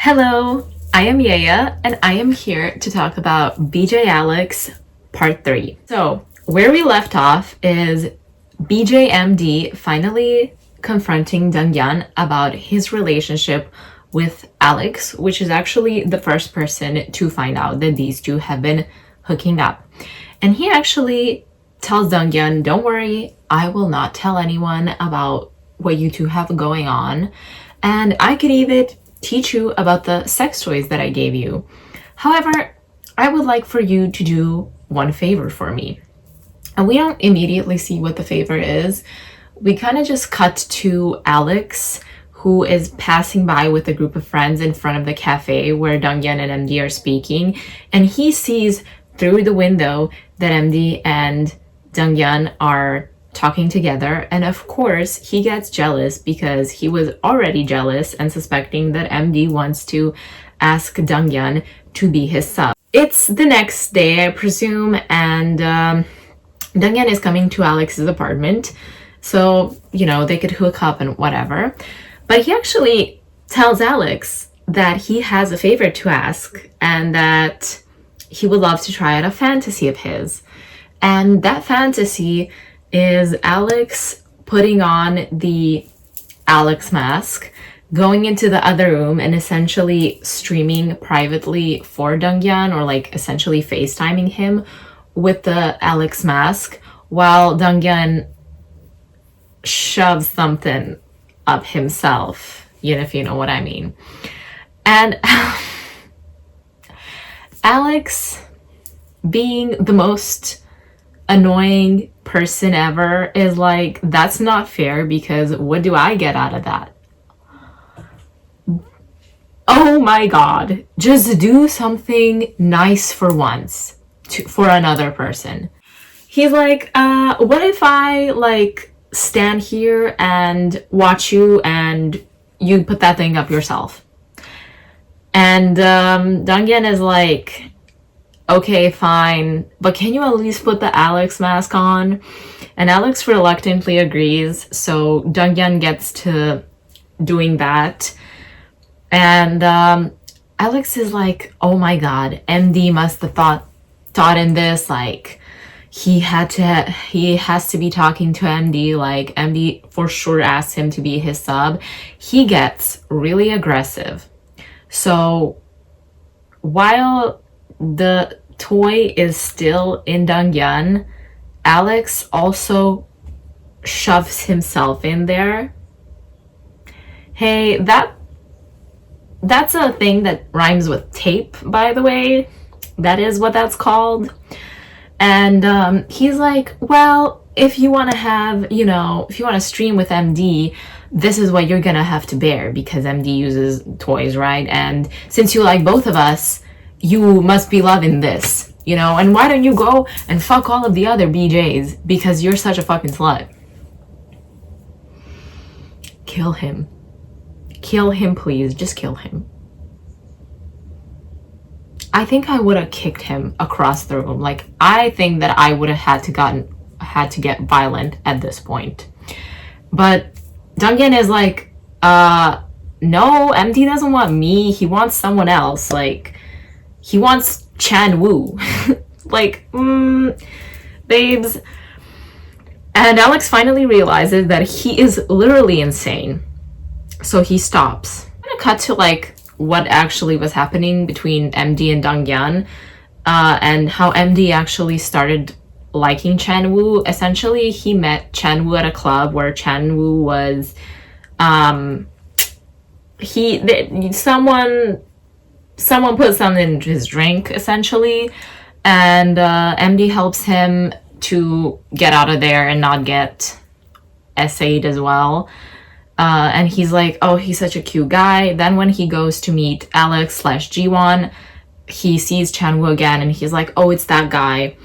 Hello, I am Yaya, and I am here to talk about BJ Alex Part 3. So, where we left off is BJMD finally confronting Dongyan about his relationship with Alex, which is actually the first person to find out that these two have been hooking up. And he actually tells Dongyan, don't worry, I will not tell anyone about what you two have going on. And I could even teach you about the sex toys that I gave you. However, I would like for you to do one favor for me. And we don't immediately see what the favor is. We kind of just cut to Alex, who is passing by with a group of friends in front of the cafe where Dongyan and MD are speaking. And he sees through the window that MD and Dongyan are talking together, and of course he gets jealous because he was already jealous and suspecting that MD wants to ask Dongyan to be his sub. It's the next day, I presume, and Dongyan is coming to Alex's apartment, so they could hook up and whatever. But he actually tells Alex that he has a favor to ask and that he would love to try out a fantasy of his, and that fantasy is Alex putting on the Alex mask, going into the other room and essentially streaming privately for Dongyan, or essentially FaceTiming him with the Alex mask while Dongyan shoves something up himself, if you know what I mean. And Alex, being the most annoying person ever, is like, that's not fair because what do I get out of that? Oh my god, just do something nice for once for another person. He's like, what if I stand here and watch you and you put that thing up yourself? And Dongyan is like, okay, fine, but can you at least put the Alex mask on? And Alex reluctantly agrees, so Dongyan gets to doing that. And Alex is like, oh my god, MD must have thought in this, he has to be talking to MD, MD for sure asked him to be his sub. He gets really aggressive. So while the toy is still in Dongyan, Alex also shoves himself in there. Hey, that's a thing that rhymes with tape, by the way. That is what that's called. And he's like, well, if you want to have, if you want to stream with MD, this is what you're gonna have to bear because MD uses toys, right? And since you like both of us, you must be loving this, and why don't you go and fuck all of the other BJs because you're such a fucking slut. Kill him. Kill him, please. Just kill him. I think I would have kicked him across the room. I think that I would have had to get violent at this point. But Dongyan is like, no, MD doesn't want me. He wants someone else. He wants Chan Woo. Babes. And Alex finally realizes that he is literally insane. So he stops. I'm gonna cut to what actually was happening between MD and Dongyan, and how MD actually started liking Chan Woo. Essentially, he met Chan Woo at a club where Chan Woo was, someone put something in his drink, essentially, and MD helps him to get out of there and not get essayed as well. And he's like, oh, he's such a cute guy. Then when he goes to meet Alex/Jiwon, he sees Chan-woo again and he's like, oh, it's that guy.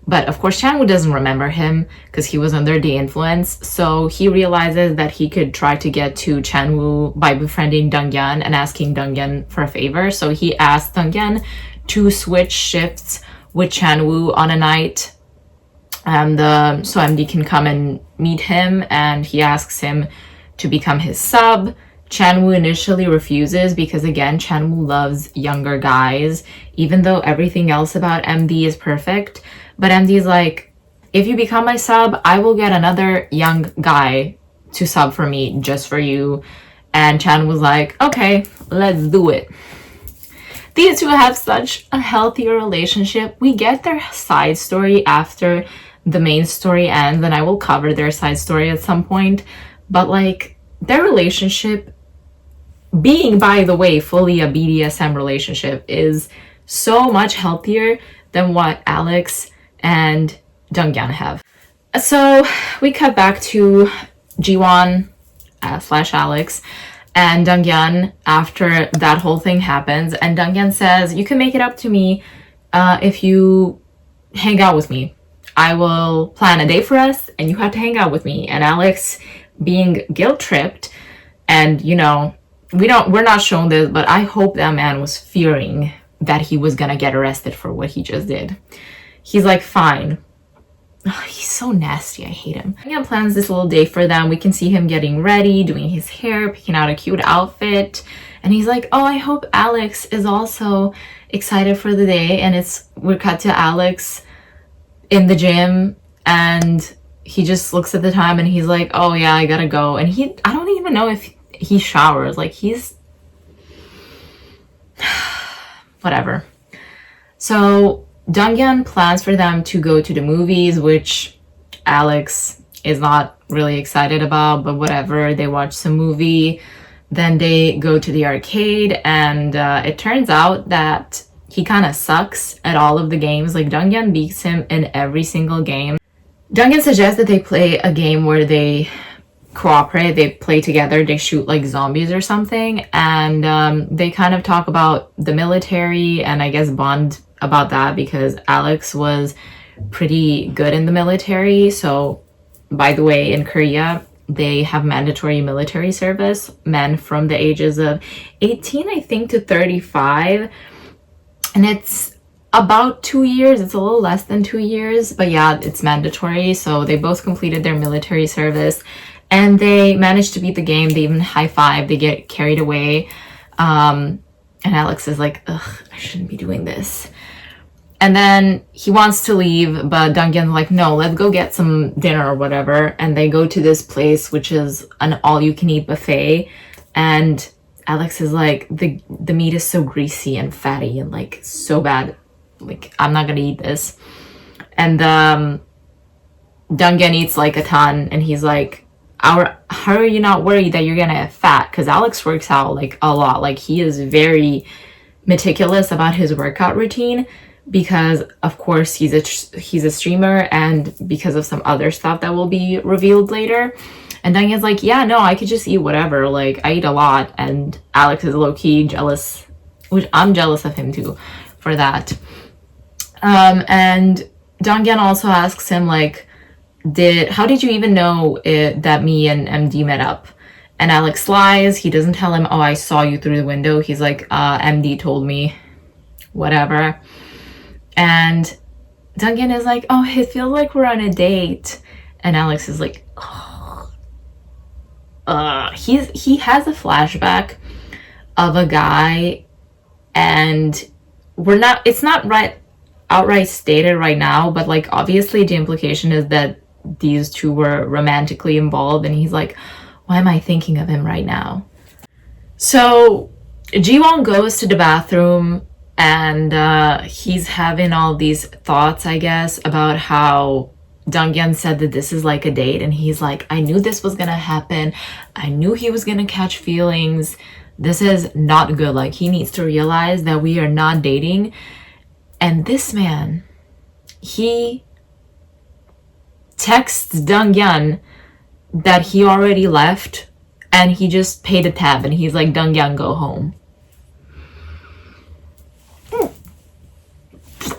But of course, Chan-woo doesn't remember him because he was under the influence. So he realizes that he could try to get to Chan-woo by befriending Dongyan and asking Dongyan for a favor. So he asks Dongyan to switch shifts with Chan-woo on a night. And so MD can come and meet him, and he asks him to become his sub. Chanwoo initially refuses because, again, Chanwoo loves younger guys, even though everything else about MD is perfect. But MD is like, if you become my sub, I will get another young guy to sub for me just for you. And Chan was like, okay, let's do it. These two have such a healthier relationship. We get their side story after the main story ends, and I will cover their side story at some point. But like, their relationship, being, by the way, fully a BDSM relationship, is so much healthier than what Alex and Dongyan have. So we cut back to Jiwon slash Alex and Dongyan after that whole thing happens, and Dongyan says, you can make it up to me if you hang out with me. I will plan a date for us and you have to hang out with me. And Alex, being guilt tripped, and you know, we're not shown this, but I hope that man was fearing that he was gonna get arrested for what he just did. He's like, fine. Oh, he's so nasty. I hate him. Dongyan plans this little date for them. We can see him getting ready, doing his hair, picking out a cute outfit. And he's like, oh, I hope Alex is also excited for the day. And we're cut to Alex in the gym, and he just looks at the time and he's like, oh yeah, I gotta go. And I don't even know if he showers. Like, he's whatever. So Dongyan plans for them to go to the movies, which Alex is not really excited about, but whatever. They watch some movie, then they go to the arcade, and it turns out that he kind of sucks at all of the games. Like, Dongyan beats him in every single game. Dongyan suggests that they play a game where they cooperate, they play together, they shoot like zombies or something, and they kind of talk about the military and I guess bond about that because Alex was pretty good in the military. So, by the way, in Korea, they have mandatory military service, men from the ages of 18, I think, to 35. And it's about 2 years. It's a little less than 2 years, but yeah, it's mandatory. So they both completed their military service and they managed to beat the game. They even high five, they get carried away. And Alex is like, ugh, I shouldn't be doing this. And then he wants to leave, but Dongyan's like, no, let's go get some dinner or whatever. And they go to this place, which is an all-you-can-eat buffet. And Alex is like, the meat is so greasy and fatty and like so bad. Like, I'm not gonna eat this. And Dongyan eats like a ton, and he's like, how are you not worried that you're gonna get fat? Because Alex works out like a lot. Like, he is very meticulous about his workout routine because, of course, he's a streamer, and because of some other stuff that will be revealed later. And Dongyan's like, yeah, no, I could just eat whatever. Like, I eat a lot. And Alex is low-key jealous, which I'm jealous of him too for that. And Dongyan also asks him, like, how did you even know that me and MD met up? And Alex lies. He doesn't tell him, oh, I saw you through the window. He's like, MD told me, whatever. And Dongyan is like, oh, it feels like we're on a date. And Alex is like, oh. He has a flashback of a guy, and it's not right outright stated right now, but like obviously the implication is that these two were romantically involved, and he's like, why am I thinking of him right now? So Jiwon goes to the bathroom, and he's having all these thoughts, I guess, about how Dongyan said that this is like a date, and he's like, I knew this was gonna happen. I knew he was gonna catch feelings. This is not good. Like, he needs to realize that we are not dating. And this man, he texts Dongyan that he already left, and he just paid a tab, and he's like, Dongyan, go home.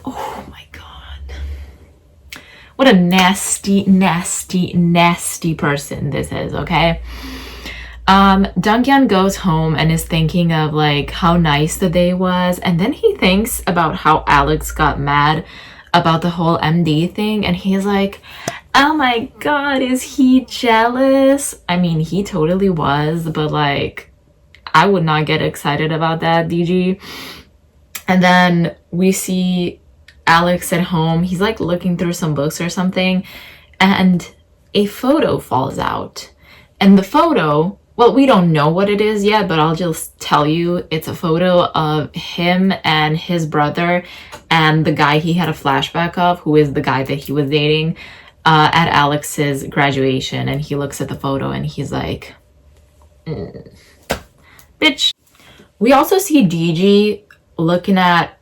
Oh my god. What a nasty, nasty, nasty person this is, okay? Dongyan goes home and is thinking of like how nice the day was, and then he thinks about how Alex got mad about the whole MD thing, and he's like, oh my god, is he jealous? I mean, he totally was, but like, I would not get excited about that, DG. And then we see Alex at home. He's like looking through some books or something, and a photo falls out. And the photo, well, we don't know what it is yet, but I'll just tell you it's a photo of him and his brother and the guy he had a flashback of, who is the guy that he was dating, at Alex's graduation. And he looks at the photo and he's like, bitch. We also see DG looking at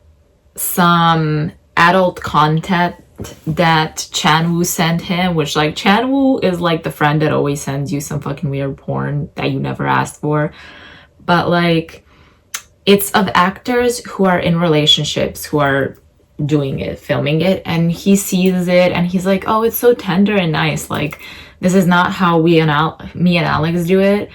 some adult content that Chanwoo sent him, which, like, Chanwoo is like the friend that always sends you some fucking weird porn that you never asked for. But like, it's of actors who are in relationships, who are doing it, filming it, and he sees it and he's like, oh, it's so tender and nice. Like, this is not how me and Alex do it.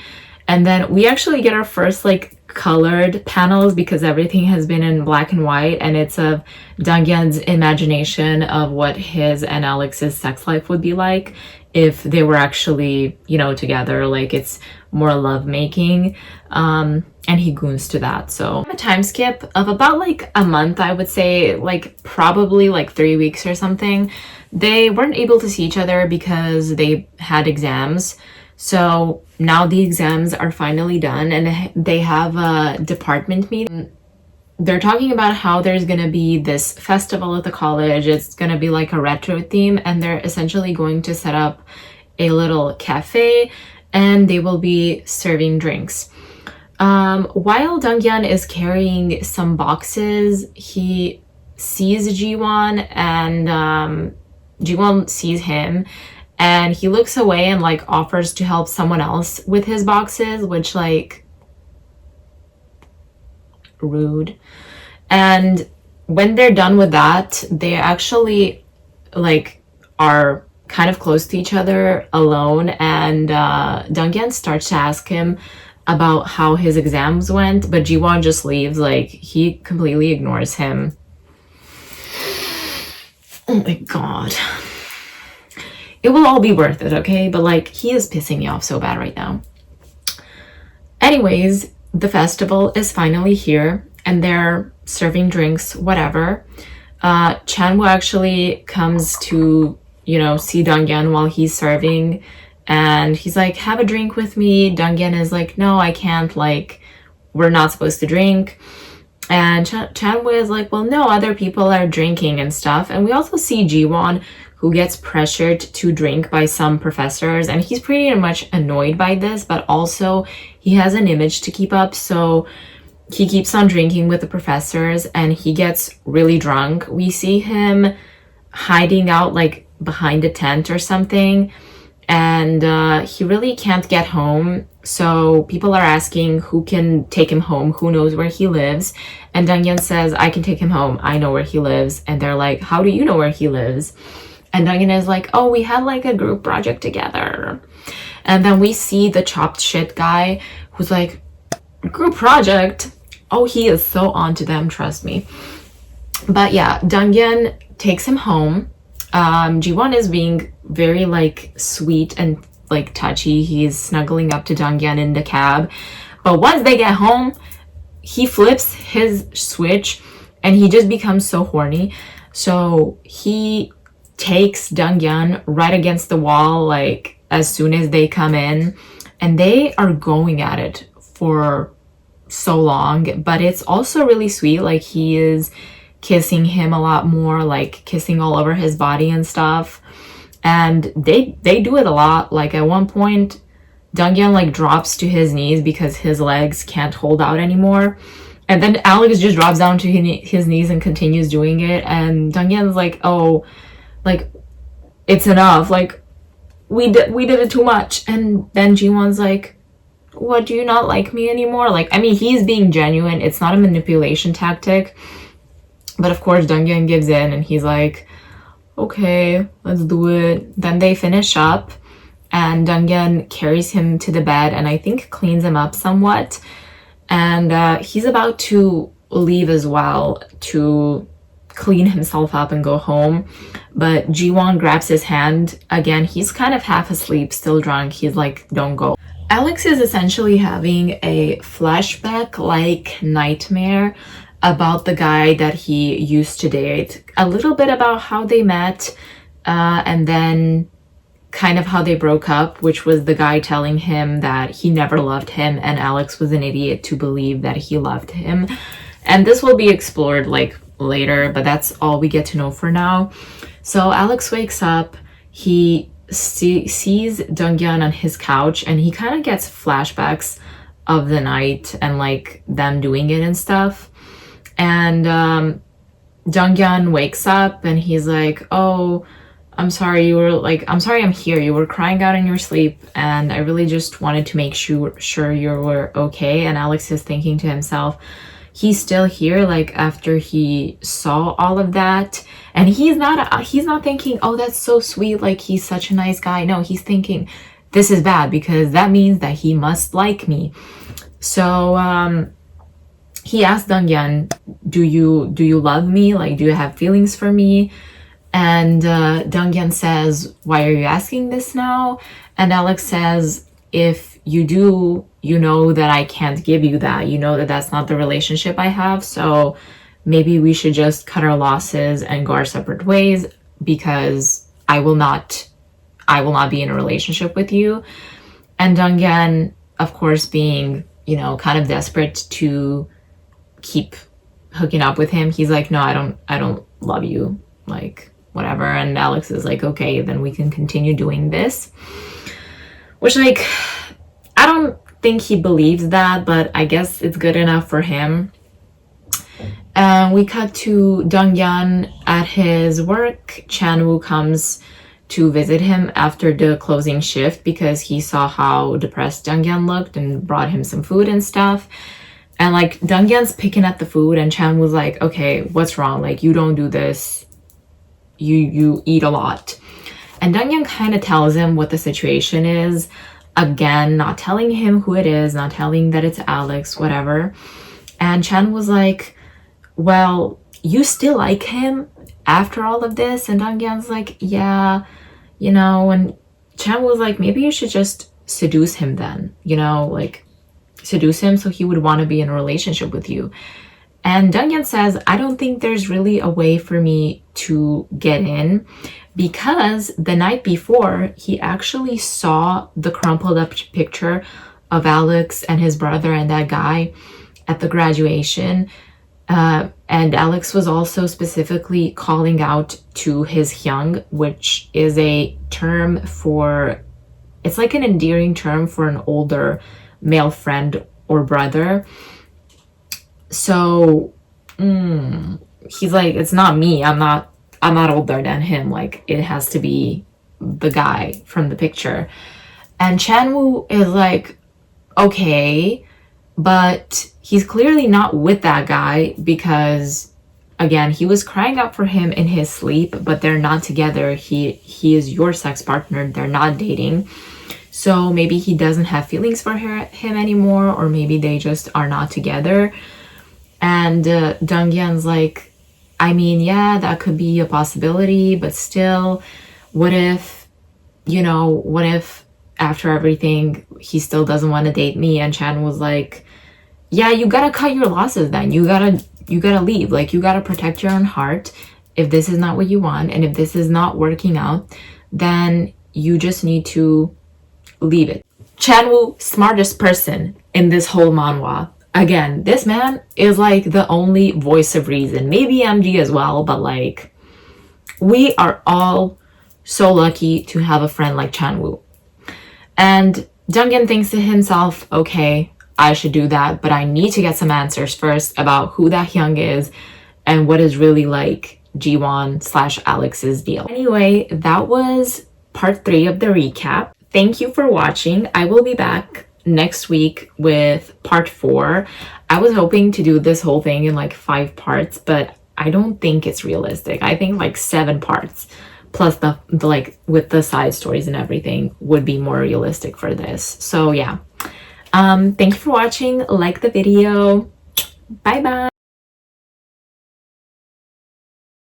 And then we actually get our first like colored panels, because everything has been in black and white, and it's of Donghyun's imagination of what his and Alex's sex life would be like if they were actually, you know, together. Like, it's more lovemaking, and he goons to that. So a time skip of about like a month, I would say, like probably like 3 weeks or something. They weren't able to see each other because they had exams. So now the exams are finally done and they have a department meeting. They're talking about how there's going to be this festival at the college. It's going to be like a retro theme, and they're essentially going to set up a little cafe and they will be serving drinks. While Donghyun is carrying some boxes, he sees Jiwon, and Jiwon sees him. And he looks away and like offers to help someone else with his boxes, which, like, rude. And when they're done with that, they actually like are kind of close to each other alone, and Donghyun starts to ask him about how his exams went, but Jiwon just leaves. Like, he completely ignores him. Oh my god. It will all be worth it, okay? But like, he is pissing me off so bad right now. Anyways, the festival is finally here and they're serving drinks, whatever. Chanwoo actually comes to, you know, see Donghyun while he's serving, and he's like, have a drink with me. Donghyun is like, no, I can't, like, we're not supposed to drink. And Chanwoo is like, well, no, other people are drinking and stuff. And we also see Jiwon, who gets pressured to drink by some professors, and he's pretty much annoyed by this, but also he has an image to keep up, so he keeps on drinking with the professors and he gets really drunk. We see him hiding out like behind a tent or something, and he really can't get home, so people are asking who can take him home, who knows where he lives. And Donghyun says, I can take him home, I know where he lives. And they're like, how do you know where he lives? And Donghyun is like, oh, we had like a group project together. And then we see the chopped shit guy who's like, group project? Oh, he is so onto them, trust me. But yeah, Donghyun takes him home. Jiwon is being very like sweet and like touchy. He's snuggling up to Donghyun in the cab. But once they get home, he flips his switch and he just becomes so horny. So he takes Donghyun right against the wall, like, as soon as they come in, and they are going at it for so long. But it's also really sweet. Like, he is kissing him a lot more, like kissing all over his body and stuff, and they do it a lot. Like, at one point Donghyun like drops to his knees because his legs can't hold out anymore, and then Alex just drops down to his knees and continues doing it, and Donghyun's like, oh, like, it's enough, like, we did it too much. And then Jiwon's like, what, do you not like me anymore? Like, I mean, he's being genuine, it's not a manipulation tactic, but of course Donghyun gives in and he's like, okay, let's do it. Then they finish up and Donghyun carries him to the bed and I think cleans him up somewhat, and he's about to leave as well to clean himself up and go home, but Jiwon grabs his hand again. He's kind of half asleep, still drunk. He's like, don't go. Alex is essentially having a flashback like nightmare about the guy that he used to date, a little bit about how they met, and then kind of how they broke up, which was the guy telling him that he never loved him, and Alex was an idiot to believe that he loved him. And this will be explored like later, but that's all we get to know for now. So Alex wakes up, he sees Donghyun on his couch, and he kind of gets flashbacks of the night and like them doing it and stuff. And Donghyun wakes up and he's like, "Oh, I'm sorry, I'm sorry I'm here. You were crying out in your sleep, and I really just wanted to make sure you were okay." And Alex is thinking to himself, he's still here, like after he saw all of that. And he's not thinking, "Oh, that's so sweet, like he's such a nice guy." No, he's thinking, this is bad because that means that he must like me. So he asked Donghyun, do you love me? Like, do you have feelings for me? And Donghyun says, "Why are you asking this now?" And Alex says, "If you do, you know that I can't give you that. You know that that's not the relationship I have. So maybe we should just cut our losses and go our separate ways, because I will not be in a relationship with you." And Donghyun, of course, being, kind of desperate to keep hooking up with him, he's like, "No, I don't love you. Like, whatever." And Alex is like, "Okay, then we can continue doing this." Which, like, I don't think he believes that, but I guess it's good enough for him. We cut to Donghyun at his work. Chan-woo comes to visit him after the closing shift because he saw how depressed Donghyun looked and brought him some food and stuff. And like Donghyun's picking at the food, and Chan was like, "Okay, what's wrong? Like, you don't do this. You eat a lot." And Donghyun kind of tells him what the situation is. Again, not telling him who it is, not telling that it's Alex, whatever. And Chan was like, "Well, you still like him after all of this?" And Donghyun's like, "Yeah, And Chan was like, "Maybe you should just seduce him then, like seduce him so he would want to be in a relationship with you." And Donghyun says, "I don't think there's really a way for me to get in, because the night before, he actually saw the crumpled up picture of Alex and his brother and that guy at the graduation. And Alex was also specifically calling out to his hyung, which is a term it's like an endearing term for an older male friend or brother. So he's like, "It's not me. I'm not older than him. Like, it has to be the guy from the picture." And Chan-woo is like, "Okay, but he's clearly not with that guy, because again, he was crying out for him in his sleep, but they're not together. He is your sex partner. They're not dating. So maybe he doesn't have feelings for him anymore, or maybe they just are not together." And Donghyun's like, "I mean, yeah, that could be a possibility, but still, what if after everything he still doesn't want to date me?" And Chan was like, "Yeah, you gotta cut your losses then. You gotta leave. Like, you gotta protect your own heart. If this is not what you want, and if this is not working out, then you just need to leave it." Chan-woo, smartest person in this whole manhwa. Again, this man is like the only voice of reason. Maybe MG as well, but like, we are all so lucky to have a friend like Chan-woo. And Donghyun thinks to himself, "Okay, I should do that, but I need to get some answers first about who that hyung is and what is really like Jiwon/Alex's deal." Anyway, that was part 3 of the recap. Thank you for watching. I will be back next week with part 4. I was hoping to do this whole thing in like 5 parts, but I don't think it's realistic. I think like 7 parts plus the like with the side stories and everything would be more realistic for this. So yeah. Thank you for watching. Like the video. Bye bye.